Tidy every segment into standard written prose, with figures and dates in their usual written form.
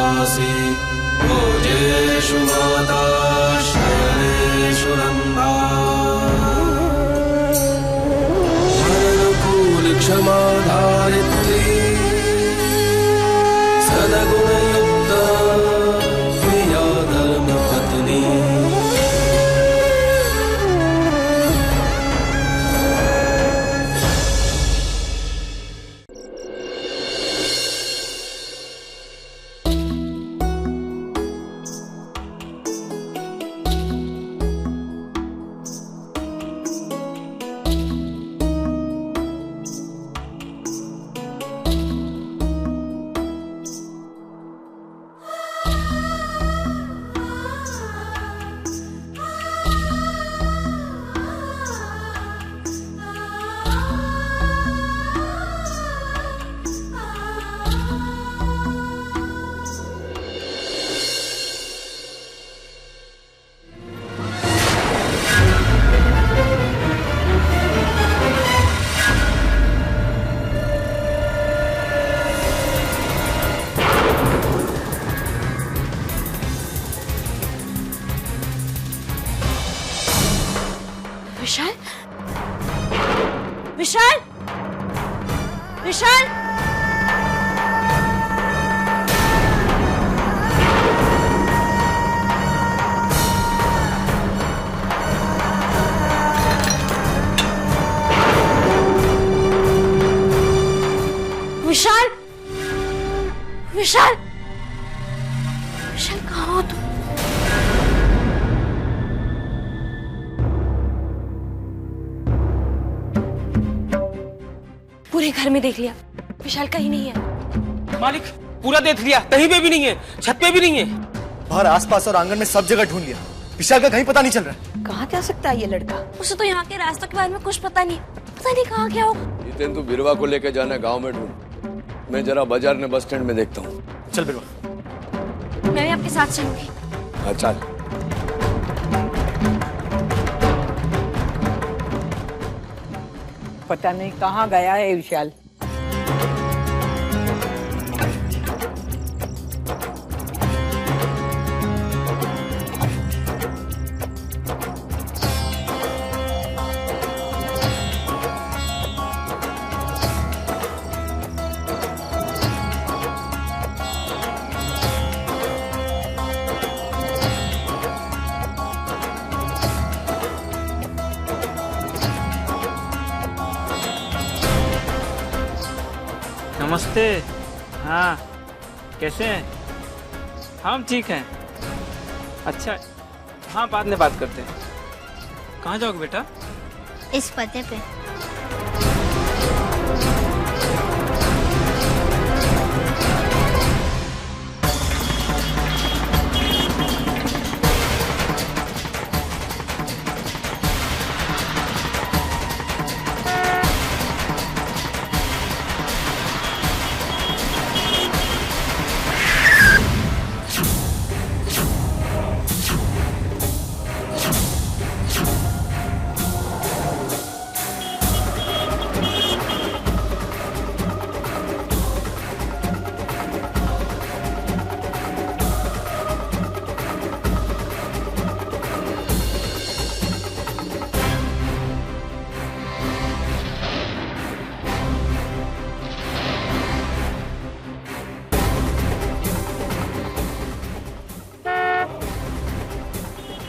छंदांसि भोजेषु माता शयनेषु रम्भा क्षमा धारित्री सद्गुणयुक्ता प्रिया धर्मपत्नी। विशाल, विशाल, विशाल, विशाल, विशाल, विशाल कहाँ हो तुम? पूरे घर में देख लिया, विशाल कहीं नहीं है। मालिक पूरा देख लिया, कहीं पे भी नहीं है, छत पे भी नहीं है। बाहर आसपास और आंगन में सब जगह ढूंढ लिया, विशाल का कहीं पता नहीं चल रहा है। कहाँ जा सकता है ये लड़का? उसे तो यहाँ के रास्तों के बारे में कुछ पता नहीं, पता नहीं कहाँ गया होगा। जितेन तू बिरवा को लेकर जाना गांव में ढूंढ, मैं जरा बाजार में बस स्टैंड में देखता हूँ। चल बिरवा। मैं भी आपके साथ चलूंगी। हाँ चल। पता नहीं कहाँ गया है विशाल। नमस्ते। हाँ कैसे हैं? हम ठीक हैं। अच्छा हाँ बाद में बात करते हैं। कहाँ जाओगे बेटा? इस पते पे।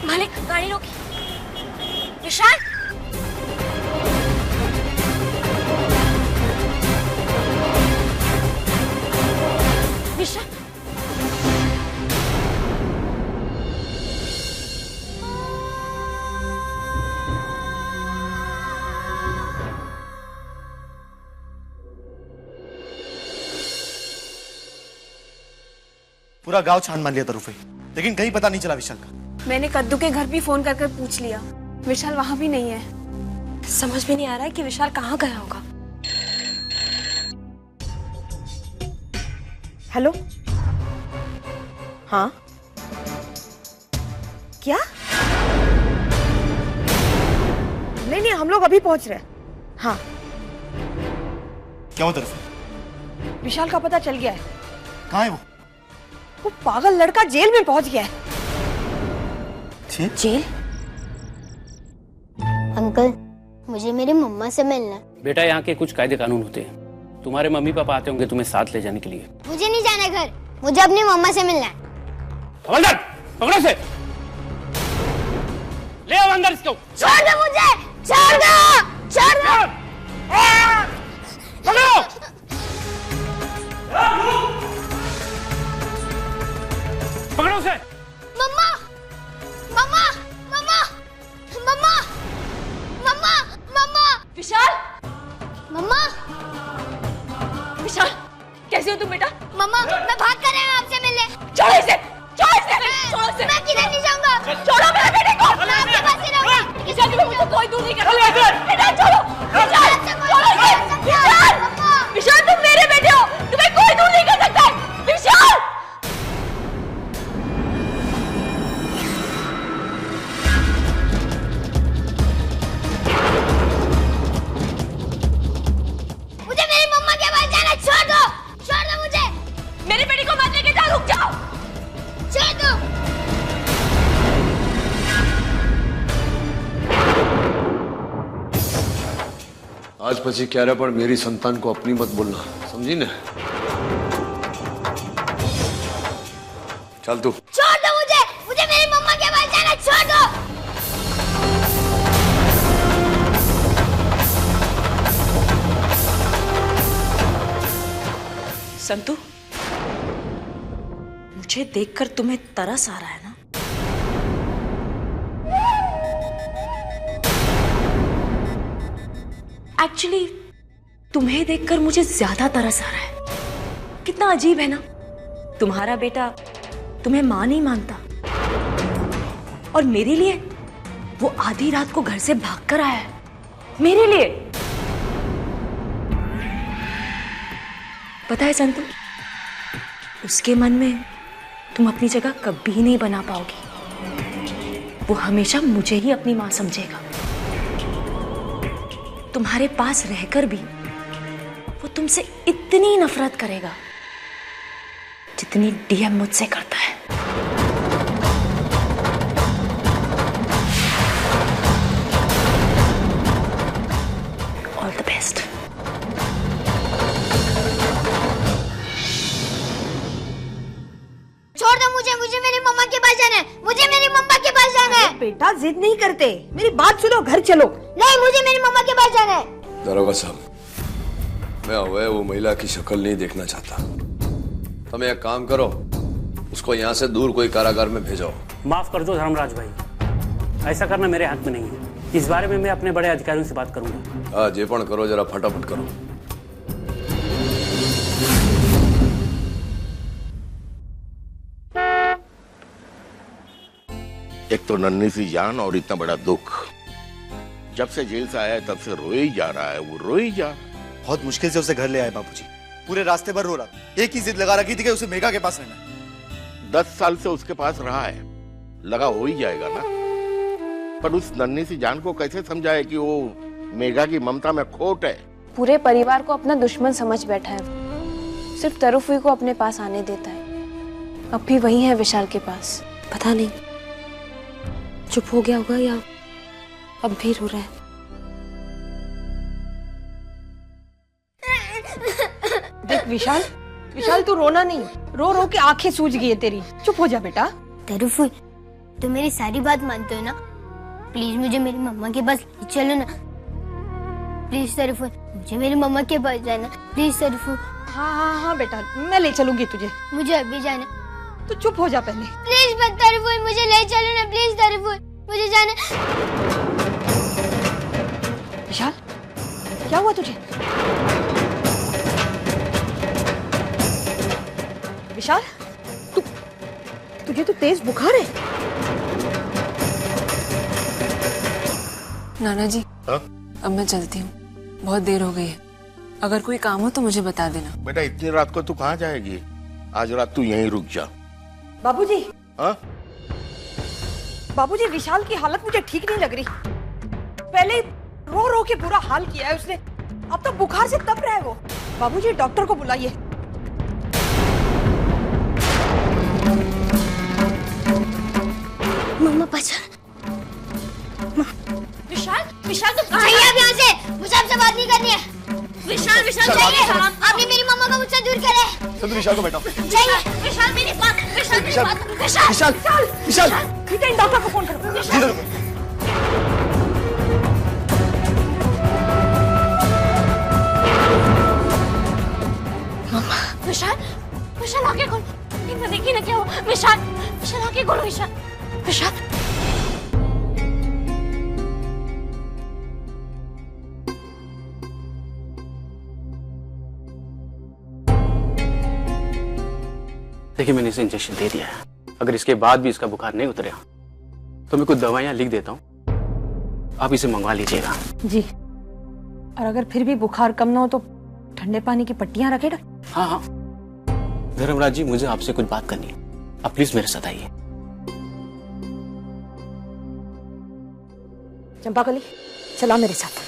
मालिक गाड़ी रोकी। विशाल, विशाल, पूरा गांव छान मान लिया था रुफई, लेकिन कहीं पता नहीं चला विशाल का। मैंने कद्दू के घर भी फोन कर पूछ लिया, विशाल वहां भी नहीं है। समझ में नहीं आ रहा है कि विशाल कहाँ गया होगा। हेलो, हाँ क्या? नहीं नहीं, हम लोग अभी पहुंच रहे हैं। हाँ क्या हुआ रुफई? विशाल का पता चल गया है। कहाँ है वो? वो पागल लड़का जेल में पहुंच गया है। जेल? अंकल, मुझे मेरी मम्मा से मिलना है। बेटा, यहाँ के कुछ कायदे कानून होते हैं। तुम्हारे मम्मी पापा आते होंगे तुम्हें साथ ले जाने के लिए। मुझे नहीं जाना घर, मुझे अपनी मम्मा से मिलना है। हवलदार, पकड़ो से, ले आओ अंदर इसको। छोड़ दो मुझे, छोड़ दो, छोड़ दो। पकड़ो। पकड़ो से। मम्मा, मम्मा, मम्मा, मम्मा, मम्मा, मम्मा। विशाल, मम्मा, विशाल, कैसे हो तुम बेटा? मम्मा, मैं भाग कर रहा हूँ आपसे मिलने। छोड़ो इसे, छोड़ो इसे, छोड़ो इसे। मैं किधर नहीं जाऊंगा। छोड़ो मेरे बेटे को। मैं आपके पास ही रहूंगा। विशाल, तुम्हें मुझसे कोई दूर नहीं कर सकता। बेटा छोड़ो, विशाल, छोड़ो इसे। विशाल, विशाल, तुम मेरे बेटे हो, तुम्हें कोई दूर नहीं कर सकता है। विशाल! मुझे मेरी मम्मा के पास जाना, छोड़ दो, छोड़ दो मुझे। मेरे बेटे को मत लेके जाओ, रुक जाओ। छोड़ दो। आज પછી ક્યારે પણ મેરી સંતાન को अपनी मत बोलना, समझी ने? चल तू। छोड़ दो मुझे, मुझे मेरी मम्मा के पास जाना, छोड़ दो। संतु, मुझे देखकर तुम्हें तरस आ रहा है ना? एक्चुअली तुम्हें देखकर मुझे ज्यादा तरस आ रहा है। कितना अजीब है ना, तुम्हारा बेटा तुम्हें मां नहीं मानता और मेरे लिए वो आधी रात को घर से भागकर आया है, मेरे लिए। पता है संतु, उसके मन में तुम अपनी जगह कभी नहीं बना पाओगी। वो हमेशा मुझे ही अपनी मां समझेगा। तुम्हारे पास रहकर भी वो तुमसे इतनी नफरत करेगा जितनी डीएम मुझसे करता है। All the best. छोड़ दो मुझे, मुझे मेरी मम्मा के पास जाना है, मुझे मेरी मम्मा के पास जाना है। बेटा जिद नहीं करते, मेरी बात सुनो, घर चलो। नहीं, मुझे मेरी मम्मा के पास जाना है। दरोगा साहब, मैं હવે वो महिला की शक्ल नहीं देखना चाहता। तुम एक काम करो, उसको यहाँ से दूर कोई कारागार में भेजो। माफ कर दो धर्मराज भाई, ऐसा करना मेरे हाथ में नहीं है। इस बारे में मैं अपने बड़े अधिकारियों से बात करूंगा। हाँ, जे पण करो जरा फटाफट करो। एक तो नन्ही सी जान और इतना बड़ा दुख। जब से जेल से आया है तब से रोए ही जा रहा है, वो रोए ही जा। बहुत मुश्किल से उसे घर ले आए बाबूजी। पूरे रास्ते भर रो रहा था, एक ही जिद लगा रखी थी कि उसे मेघा के पास रहना है। 10 साल से उसके पास रहा है, लगा हो ही जाएगा ना। पर उस नन्ही सी जान को कैसे समझाए कि वो मेघा की ममता में खोट है। पूरे परिवार को अपना दुश्मन समझ बैठा है। सिर्फ तरुफी को अपने पास आने देता है। अब भी वही है विशाल के पास। पता नहीं चुप हो गया होगा या अब भी रो रहा है। देख विशाल, विशाल तू रोना नहीं, रो रो के आंखें सूज गई है तेरी। चुप हो जा बेटा। तरुफी, तुम मेरी सारी बात मानते हो ना? प्लीज मुझे मेरी मम्मा के पास चलो ना। प्लीज तरुफी, मुझे मेरी मम्मा के पास जाना। प्लीज तरुफी। हाँ हाँ हाँ बेटा, मैं ले चलूंगी तुझे। मुझे अभी जाना। तू चुप हो जा पहले। प्लीज मत तरुफी, मुझे ले चलो ना। प्लीज तरुफी, मुझे जाना। विशाल, क्या हुआ तुझे? विशाल, तुझे तो तेज बुखार है। नाना जी, हाँ? अब मैं चलती हूँ, बहुत देर हो गई है। अगर कोई काम हो तो मुझे बता देना। बेटा इतनी रात को तू कहाँ जाएगी? आज रात तू यहीं रुक जा। बाबूजी, हाँ? बाबूजी विशाल की हालत मुझे ठीक नहीं लग रही। पहले रो रो के बुरा हाल किया है उसने, अब तो बुखार से तप रहा है वो। बाबूजी डॉक्टर को बुलाइए। पापा चल। विशाल विशाल तो जाइए अब यहाँ से, मुझे आपसे बात नहीं करनी है। विशाल विशाल जाइए, आपने मेरी मम्मा को मुझसे दूर करे। चल विशाल को बैठाओ। जाइए विशाल मेरी बात, विशाल मेरी बात, विशाल विशाल हितेन डॉक्टर को फोन करो। इधर विशाल विशाल आगे खोल, इनमें देखिए ना क्या हो। विशाल विशाल आगे खोलो। विशाल विशाल देखिए मैंने इसे इंजेक्शन दे दिया है, अगर इसके बाद भी इसका बुखार नहीं उतरेगा तो मैं कुछ दवाइयां लिख देता हूँ, आप इसे मंगवा लीजिएगा। जी, और अगर फिर भी बुखार कम ना हो तो ठंडे पानी की पट्टियां रखे डॉक्टर। हाँ हाँ धर्मराज जी, मुझे आपसे कुछ बात करनी है, आप प्लीज मेरे साथ आइए। चंपाकली चला मेरे साथ।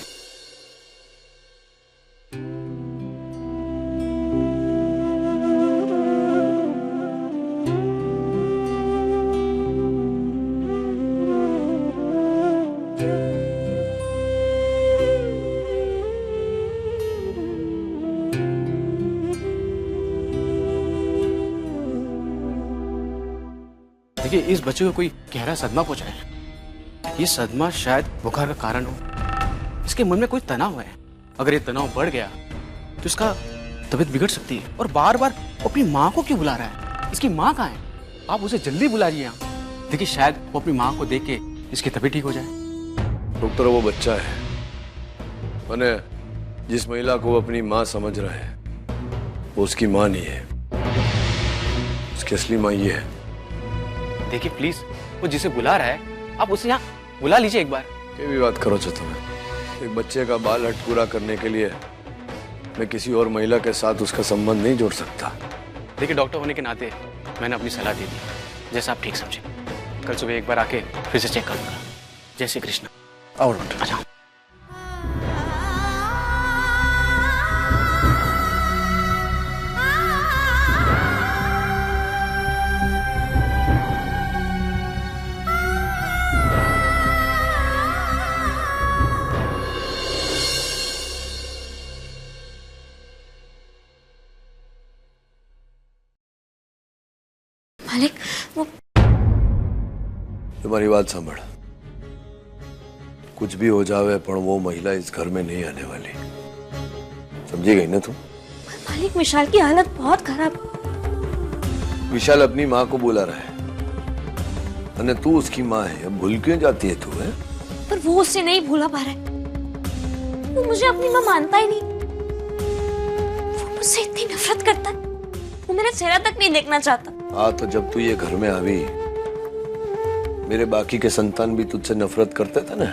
देखिए इस बच्चे को कोई गहरा सदमा पहुंचा है, ये सदमा शायद बुखार का कारण हो, इसके मन में कोई तनाव है, अगर ये तनाव बढ़ गया तो इसका तबीयत बिगड़ सकती है। और बार बार अपनी माँ को क्यों बुला रहा है, इसकी माँ कहाँ है, आप उसे जल्दी बुला लीजिए यहाँ। देखिए शायद वो अपनी माँ को देख के इसकी तबीयत ठीक हो जाए। डॉक्टर वो बच्चा है, मैंने जिस महिला को वो अपनी माँ समझ रहा है वो उसकी माँ नहीं है, उसकी असली माँ ये है। देखिए प्लीज, वो जिसे बुला रहा है आप उसे यहाँ बुला लीजिए एक बार। क्या भी बात करो चाहता मैं, एक बच्चे का बाल हट पूरा करने के लिए मैं किसी और महिला के साथ उसका संबंध नहीं जोड़ सकता। देखिए डॉक्टर होने के नाते मैंने अपनी सलाह दे दी, जैसा आप ठीक समझे। कल सुबह एक बार आके फिर से चेक करूंगा। जय श्री कृष्ण। आओ डॉक्टर। अच्छा मालिक वो तुम्हारी बात सांभळ, कुछ भी हो जावे पर वो महिला इस घर में नहीं आने वाली, समझी गई ना तुम? मालिक विशाल की हालत बहुत खराब। विशाल अपनी माँ को बुला रहा है, अने तू उसकी माँ है, अब भूल क्यों जाती है तू? है पर वो उससे नहीं भूला पा रहा है, वो मुझे अपनी माँ मानता ही नहीं, वो मुझसे इतनी नफरत करता है, वो मेरा चेहरा तक नहीं देखना चाहता। हाँ तो जब तू ये घर में आवी, मेरे बाकी के संतान भी तुझसे नफरत करते थे ना,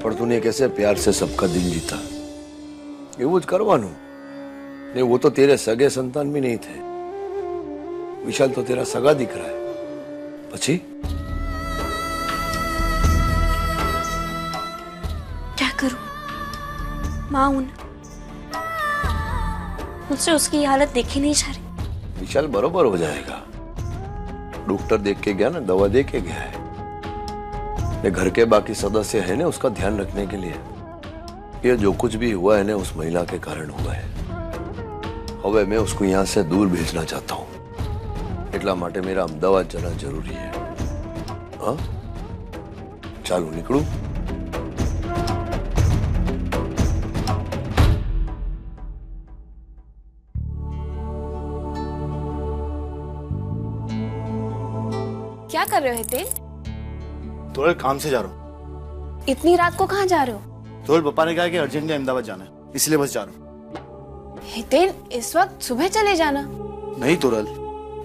पर तूने कैसे प्यार से सबका दिल जीता, ये वो करवानू नहीं। वो तो तेरे सगे संतान भी नहीं थे, विशाल तो तेरा सगा दिख रहा है। पछी क्या करूं, माँ हूं ना, मुझसे उसकी हालत देखी नहीं जा रही। विशाल बरोबर हो जाएगा, डॉक्टर देख के गया ना, दवा दे के गया है, घर के बाकी सदस्य है ना उसका ध्यान रखने के लिए। ये जो कुछ भी हुआ है ना उस महिला के कारण हुआ है। હવે मैं उसको यहाँ से दूर भेजना चाहता हूँ, એટલા માટે मेरा अहमदाबाद जाना जरूरी है। हाँ चालू निकलूं? क्या कर रहे हो हितेन? तोरल काम से जा रहा हूँ। इतनी रात को कहाँ जा रहे हो? तोरल पापा ने कहा कि अर्जेंट अहमदाबाद जाना है, इसलिए बस जा रहा हूँ। हितेन इस वक्त सुबह चले जाना। नहीं तोरल,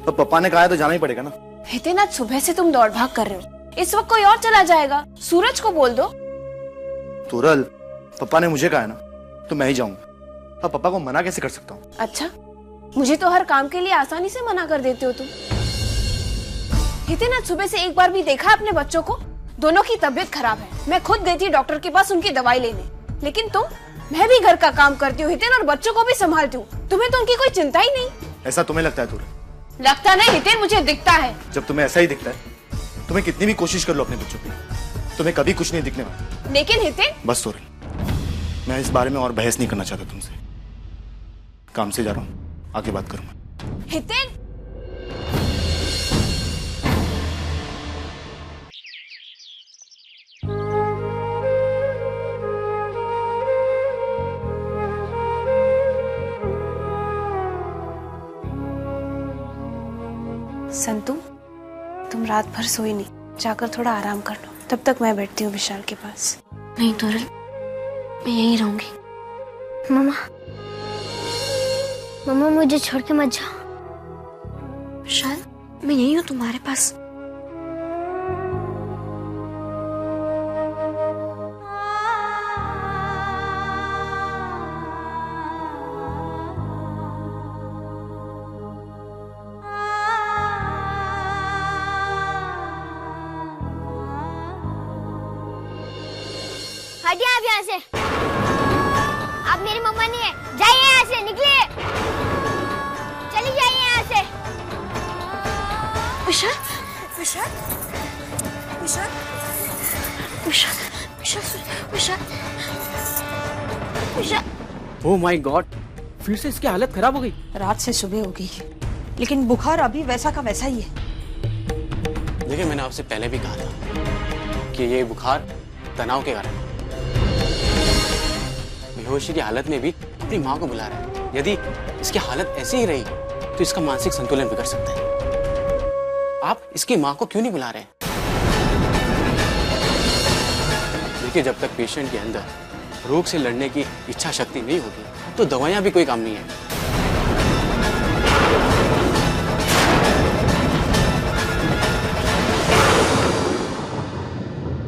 तो पापा ने कहा है तो जाना ही पड़ेगा ना। हितेन आज सुबह से तुम दौड़ भाग कर रहे हो, इस वक्त कोई और चला जाएगा, सूरज को बोल दो। तोरल पापा ने मुझे कहा है ना, तो मैं ही जाऊंगा। अब पापा को मना कैसे कर सकता हूँ? अच्छा, मुझे तो हर काम के लिए आसानी से मना कर देते हो तुम। हितेन आज सुबह से एक बार भी देखा है अपने बच्चों को? दोनों की तबीयत खराब है, मैं खुद गई थी डॉक्टर के पास उनकी दवाई लेने, लेकिन तुम? मैं भी घर का काम करती हूँ हितेन और बच्चों को भी संभालती हूँ, तुम्हें तो उनकी कोई चिंता ही नहीं। ऐसा तुम्हें लगता है तोरल? लगता नहीं हितेन, मुझे दिखता है। जब तुम्हें ऐसा ही दिखता है तुम्हें कितनी भी कोशिश कर लो अपने बच्चों की, तुम्हें कभी कुछ नहीं दिखने वाला। लेकिन हितेन, बस सोरेन, मैं इस बारे में और बहस नहीं करना चाहता तुमसे। काम से जा रहा हूँ, आगे बात करूंगा। हितेन, संतू, तुम रात भर सोई नहीं, जाकर थोड़ा आराम कर लो। तब तक मैं बैठती हूँ विशाल के पास। नहीं तोरल, मैं यहीं रहूंगी। मम्मा, मम्मा मुझे छोड़ के मत जाओ। विशाल, मैं यहीं हूँ तुम्हारे पास। हटिए आप यहाँ से। आप मेरी मम्मा नहीं है, जाइए यहाँ से, निकलिए, चली जाइए यहाँ से। विशाल, विशाल, विशाल, विशाल, विशाल, विशाल, विशाल। ओह माय गॉड, फिर से इसकी हालत खराब हो गई। रात से सुबह हो गई, लेकिन बुखार अभी वैसा का वैसा ही है। देखिए, मैंने आपसे पहले भी कहा था कि ये बुखार तनाव के कारण, बेहोशी की हालत में भी अपनी माँ को बुला रहा है। यदि इसकी हालत ऐसी ही रही तो इसका मानसिक संतुलन बिगड़ सकता है। आप इसकी माँ को क्यों नहीं बुला रहे? देखिए, जब तक पेशेंट के अंदर रोग से लड़ने की इच्छा शक्ति नहीं होगी तो दवाइयां भी कोई काम नहीं है।